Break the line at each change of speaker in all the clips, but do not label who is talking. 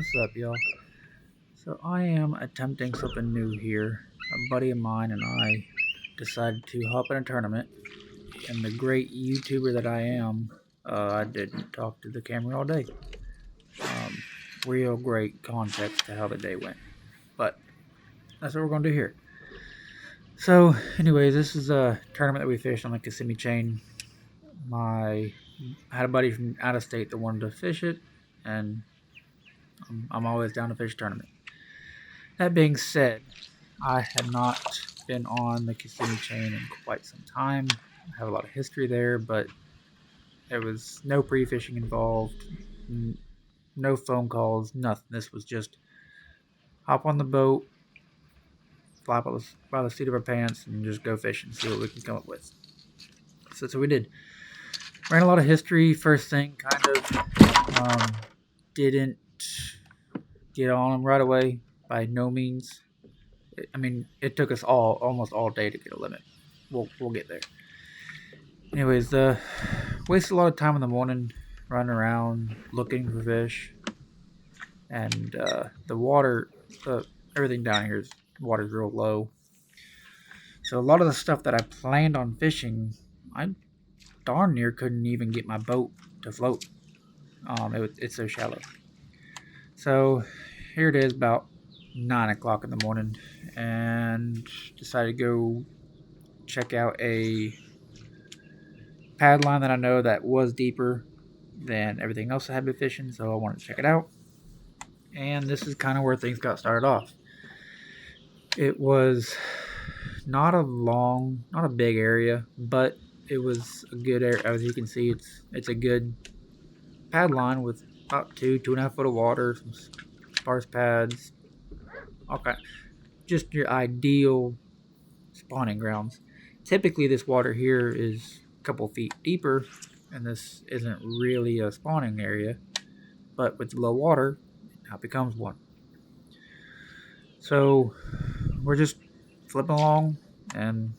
What's up, y'all? So I am attempting something new here. A buddy of mine and I decided to hop in a tournament, and the great YouTuber that I am, I didn't talk to the camera all day. Um, Real great context to how the day went, but that's what we're going to do here. So, anyways, this is a tournament that we fished on the Kissimmee chain. I had a buddy from out of state that wanted to fish it, and I'm always down to fish a tournament. That being said, I had not been on the Kissimmee chain in quite some time. I have a lot of history there, but there was no pre-fishing involved, no phone calls, nothing. This was just hop on the boat, fly by the seat of our pants, and just go fishing, see what we can come up with. So that's what we did. Ran a lot of history. First thing, kind of didn't get on them right away by no means. It took us almost all day to get a limit. We'll get there. Anyways, wasted a lot of time in the morning running around looking for fish, and the water, everything down here is water's real low. So a lot of the stuff that I planned on fishing, I darn near couldn't even get my boat to float. It's so shallow. So here it is, about 9 o'clock in the morning, and decided to go check out a pad line that I know that was deeper than everything else I had been fishing, so I wanted to check it out. And this is kind of where things got started off. It was not not a big area, but it was a good area. As you can see, it's a good pad line with about 2.5 foot of water, some sparse pads, okay, just your ideal spawning grounds. Typically, this water here is a couple feet deeper, and this isn't really a spawning area, but with low water, it now becomes one. So we're just flipping along, and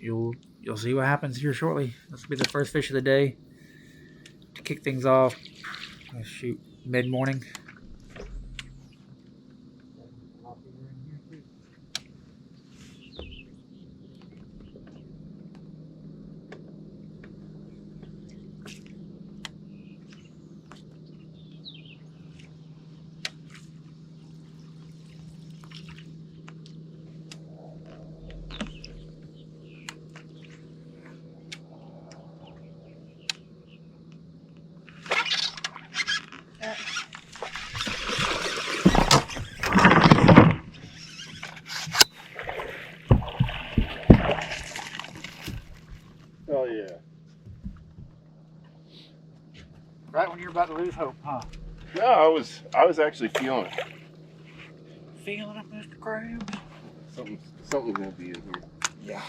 you'll see what happens here shortly. This will be the first fish of the day. To kick things off, let's shoot mid morning.
Oh yeah.
Right when you're about to lose hope, huh?
No, I was actually feeling it.
Feeling it, Mr. Krabs?
Something's gonna be in here.
Yeah.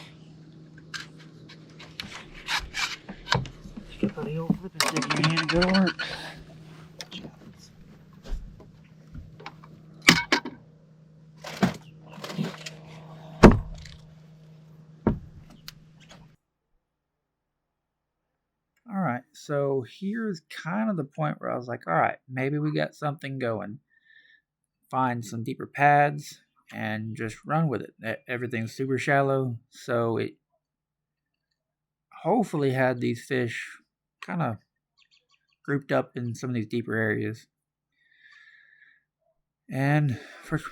Just put the old flipping stick in your hand and go to work. All right, so here's kind of the point where I was like, all right, maybe we got something going. Find some deeper pads and just run with it. Everything's super shallow, so it hopefully had these fish kind of grouped up in some of these deeper areas. And first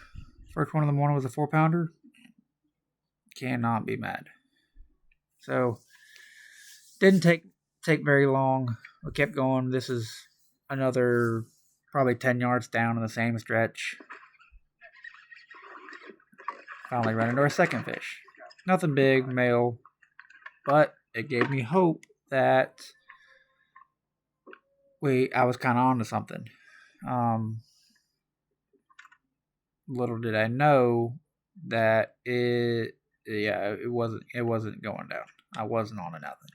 one in the morning was a 4 pounder. Cannot be mad. So didn't take very long. We kept going. This is another probably 10 yards down in the same stretch. Finally ran into our second fish. Nothing big, male, but it gave me hope that I was kind of onto something. Little did I know that it wasn't going down. I wasn't on to nothing.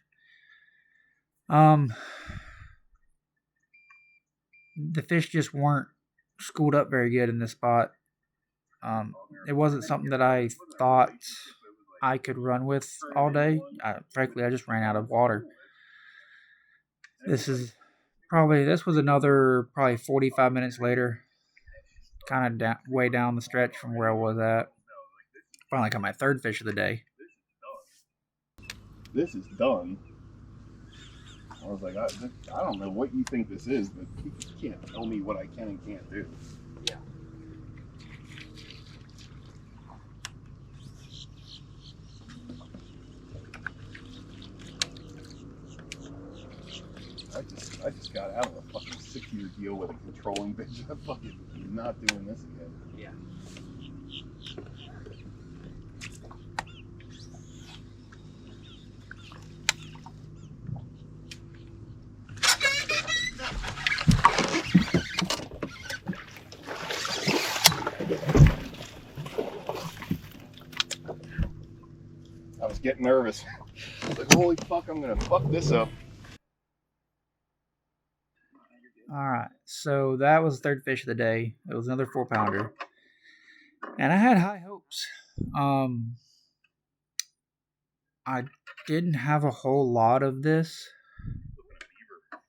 The fish just weren't schooled up very good in this spot. It wasn't something that I thought I could run with all day. Frankly, I just ran out of water. This was another probably 45 minutes later. kind of way down the stretch from where I was at. Finally got my third fish of the day.
This is done. I was like, I don't know what you think this is, but you can't tell me what I can and can't do.
Yeah.
I just got out of a fucking 6-year deal with a controlling bitch. I'm fucking not doing this again.
Yeah.
I was getting nervous. I was like, holy fuck, I'm gonna fuck this up.
Alright, so that was the third fish of the day. It was another 4-pounder. And I had high hopes. I didn't have a whole lot of this.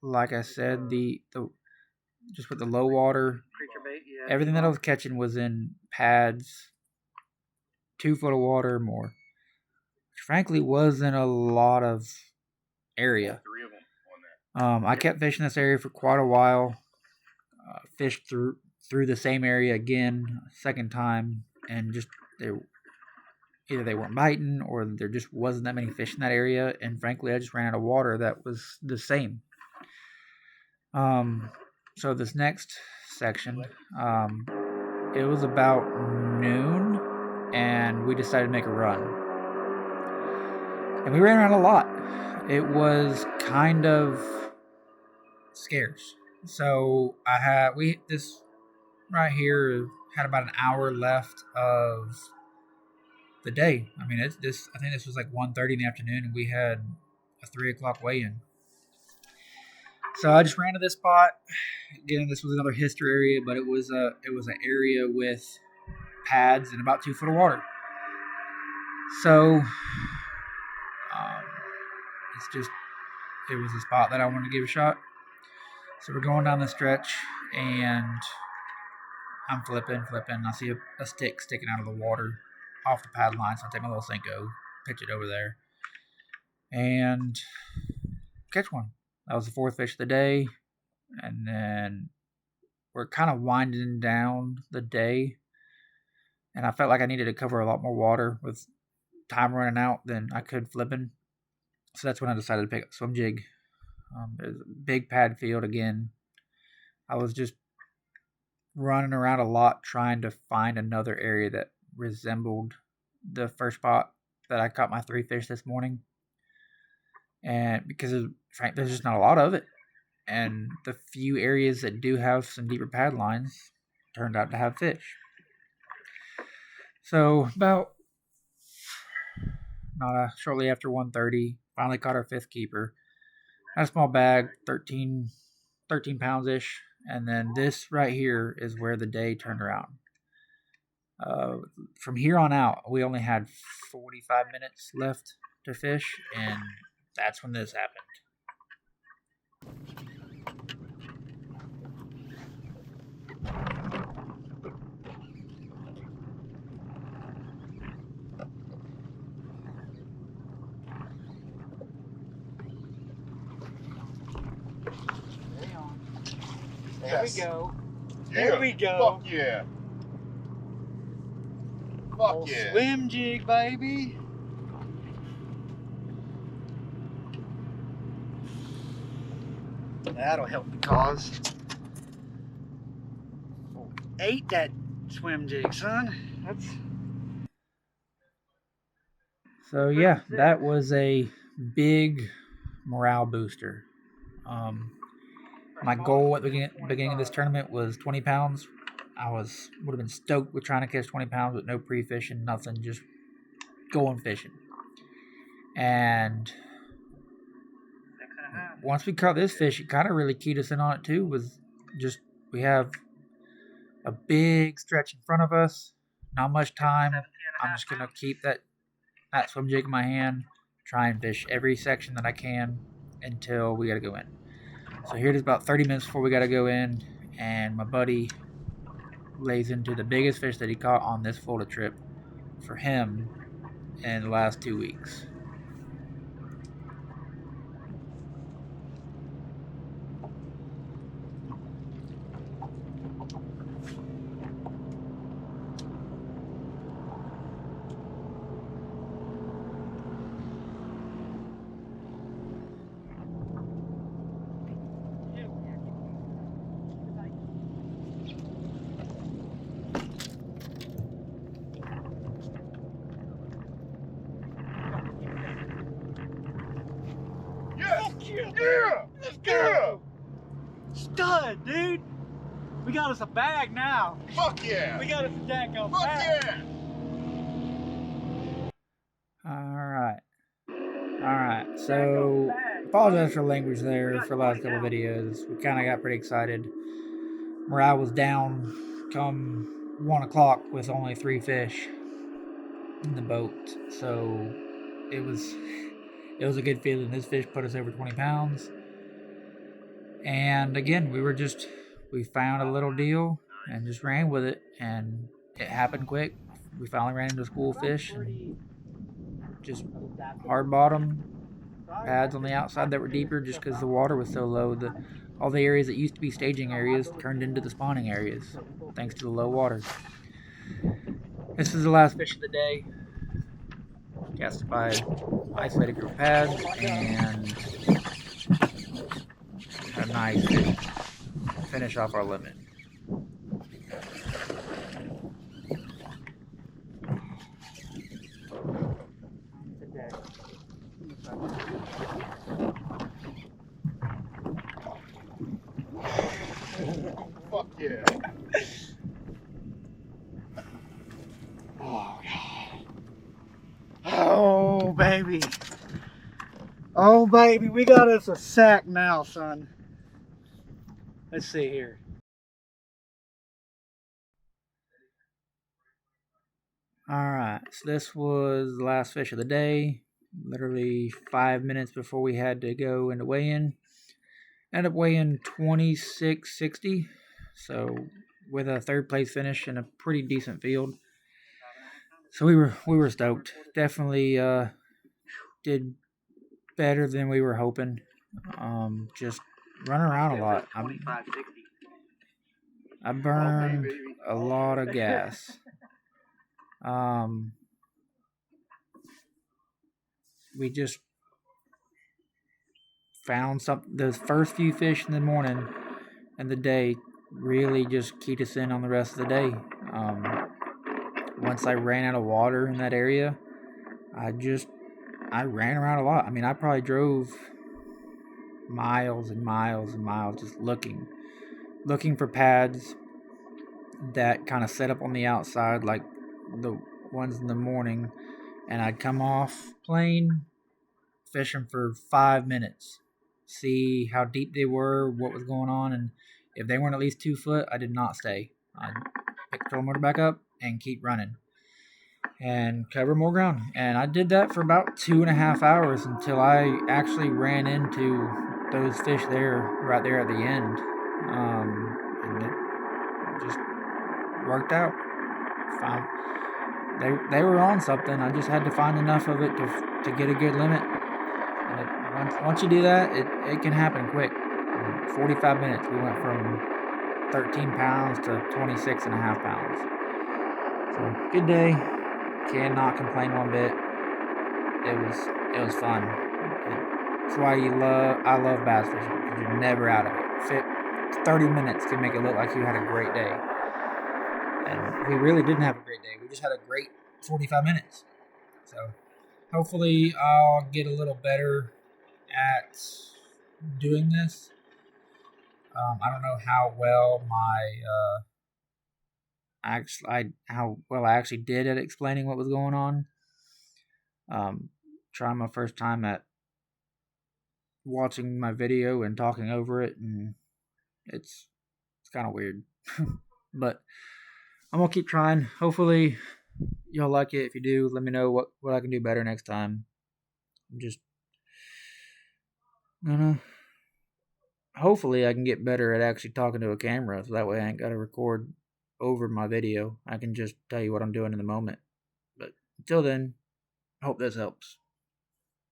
Like I said, the just with the low water, everything that I was catching was in pads, 2 foot of water or more. Which frankly wasn't a lot of area. I kept fishing this area for quite a while. Fished through the same area again, second time, and just either they weren't biting or there just wasn't that many fish in that area. And frankly, I just ran out of water that was the same. So this next section, it was about noon, and we decided to make a run. And we ran around a lot. It was kind of scarce. So this right here had about an hour left of the day. I mean, I think this was like 1:30 in the afternoon, and we had a 3 o'clock weigh-in. So I just ran to this spot. Again, this was another history area, but it was an area with pads and about 2 foot of water. So it was a spot that I wanted to give a shot. So we're going down the stretch, and I'm flipping. I see a stick sticking out of the water off the pad line, so I take my little Senko, pitch it over there, and catch one. That was the fourth fish of the day, and then we're kind of winding down the day, and I felt like I needed to cover a lot more water with time running out than I could flipping. So that's when I decided to pick up swim jig. There's a big pad field again. I was just running around a lot trying to find another area that resembled the first spot that I caught my 3 fish this morning. And because there's just not a lot of it. And the few areas that do have some deeper pad lines turned out to have fish. So about shortly after 1:30, finally caught our 5th keeper. Had a small bag, 13 pounds-ish. And then this right here is where the day turned around. From here on out, we only had 45 minutes left to fish, and that's when this happened. There we go.
There
we go.
Fuck yeah. Fuck yeah.
Swim jig, baby. That'll help the cause. Ate that swim jig, son. So yeah, that was a big morale booster. My goal at the beginning of this tournament was 20 pounds. I would have been stoked with trying to catch 20 pounds with no pre-fishing, nothing, just going fishing. And once we caught this fish, it kind of really keyed us in on it too. We have a big stretch in front of us, not much time. I'm just gonna keep that swim jig in my hand, try and fish every section that I can until we gotta go in. So here it is about 30 minutes before we gotta go in, and my buddy lays into the biggest fish that he caught on this Florida trip for him in the last 2 weeks.
Yeah!
Let's go! Stud, dude! We got us a bag now.
Fuck yeah!
We got us a daggone
Fuck
bag.
yeah!
Alright, so apologize for language there for the last couple videos. We kind of got pretty excited. Morale was down come 1 o'clock with only 3 fish in the boat. So it was a good feeling. This fish put us over 20 pounds. And again, we found a little deal and just ran with it, and it happened quick. We finally ran into a school of fish and just hard bottom pads on the outside that were deeper just because the water was so low. All the areas that used to be staging areas turned into the spawning areas thanks to the low water. This is the last fish of the day. Casted by isolated group pads and a nice fish finish off our limit.
Fuck yeah!
Oh, God. Oh, baby. Oh, baby. We got us a sack now, son. Let's see here.
Alright, so this was the last fish of the day. Literally 5 minutes before we had to go into weigh-in. Ended up weighing 26.60. So with a third place finish in a pretty decent field. So we were stoked. Definitely did better than we were hoping. Just run around a lot. I burned a lot of gas. We just found something. Those first few fish in the morning and the day really just keyed us in on the rest of the day. Once I ran out of water in that area, I ran around a lot. I mean, I probably drove miles and miles and miles just looking for pads that kind of set up on the outside like the ones in the morning, and I'd come off plane fishing for 5 minutes, see how deep they were, what was going on, and if they weren't at least 2 foot, I did not stay. I'd pick the trolling motor back up and keep running and cover more ground. And I did that for about 2.5 hours until I actually ran into those fish right there at the end. And it just worked out. They were on something. I just had to find enough of it to get a good limit. And once you do that, it can happen quick. In 45 minutes, we went from 13 pounds to 26.5 pounds. So good day. Cannot complain one bit. It was fun. That's why I love bass fishing, because you're never out of it. 30 minutes can make it look like you had a great day. And we really didn't have a great day. We just had a great 45 minutes. So hopefully I'll get a little better at doing this. I don't know how well I actually did at explaining what was going on. Trying my first time at watching my video and talking over it, and it's kind of weird. But I'm gonna keep trying. Hopefully y'all like it. If you do, let me know what I can do better next time. I'm just gonna hopefully I can get better at actually talking to a camera, so that way I ain't gotta record over my video. I can just tell you what I'm doing in the moment. But until then, I hope this helps.